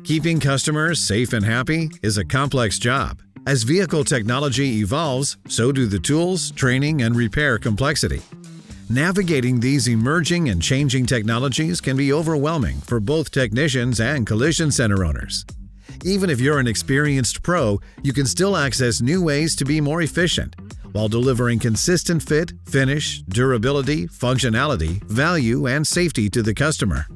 Keeping customers safe and happy is a complex job. As vehicle technology evolves, so do the tools, training, and repair complexity. Navigating these emerging and changing technologies can be overwhelming for both technicians and collision center owners. Even if you're an experienced pro, you can still access new ways to be more efficient while delivering consistent fit, finish, durability, functionality, value, and safety to the customer.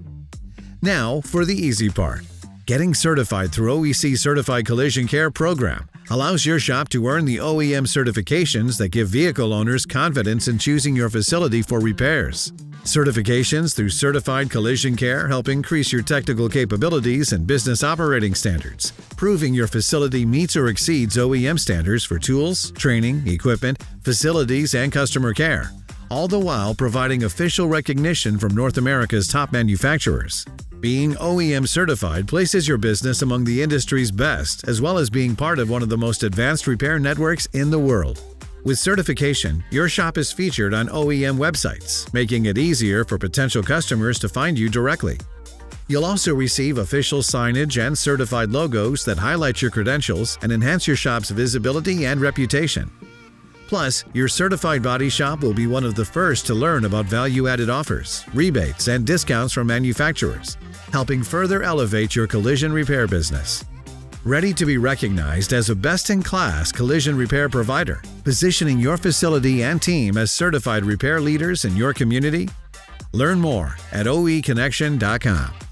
Now for the easy part. Getting certified through OEC Certified Collision Care program allows your shop to earn the OEM certifications that give vehicle owners confidence in choosing your facility for repairs. Certifications through Certified Collision Care help increase your technical capabilities and business operating standards, proving your facility meets or exceeds OEM standards for tools, training, equipment, facilities, and customer care, all the while providing official recognition from North America's top manufacturers. Being OEM certified places your business among the industry's best, as well as being part of one of the most advanced repair networks in the world. With certification, your shop is featured on OEM websites, making it easier for potential customers to find you directly. You'll also receive official signage and certified logos that highlight your credentials and enhance your shop's visibility and reputation. Plus, your certified body shop will be one of the first to learn about value-added offers, rebates, and discounts from manufacturers, helping further elevate your collision repair business. Ready to be recognized as a best-in-class collision repair provider, positioning your facility and team as certified repair leaders in your community? Learn more at oeconnection.com.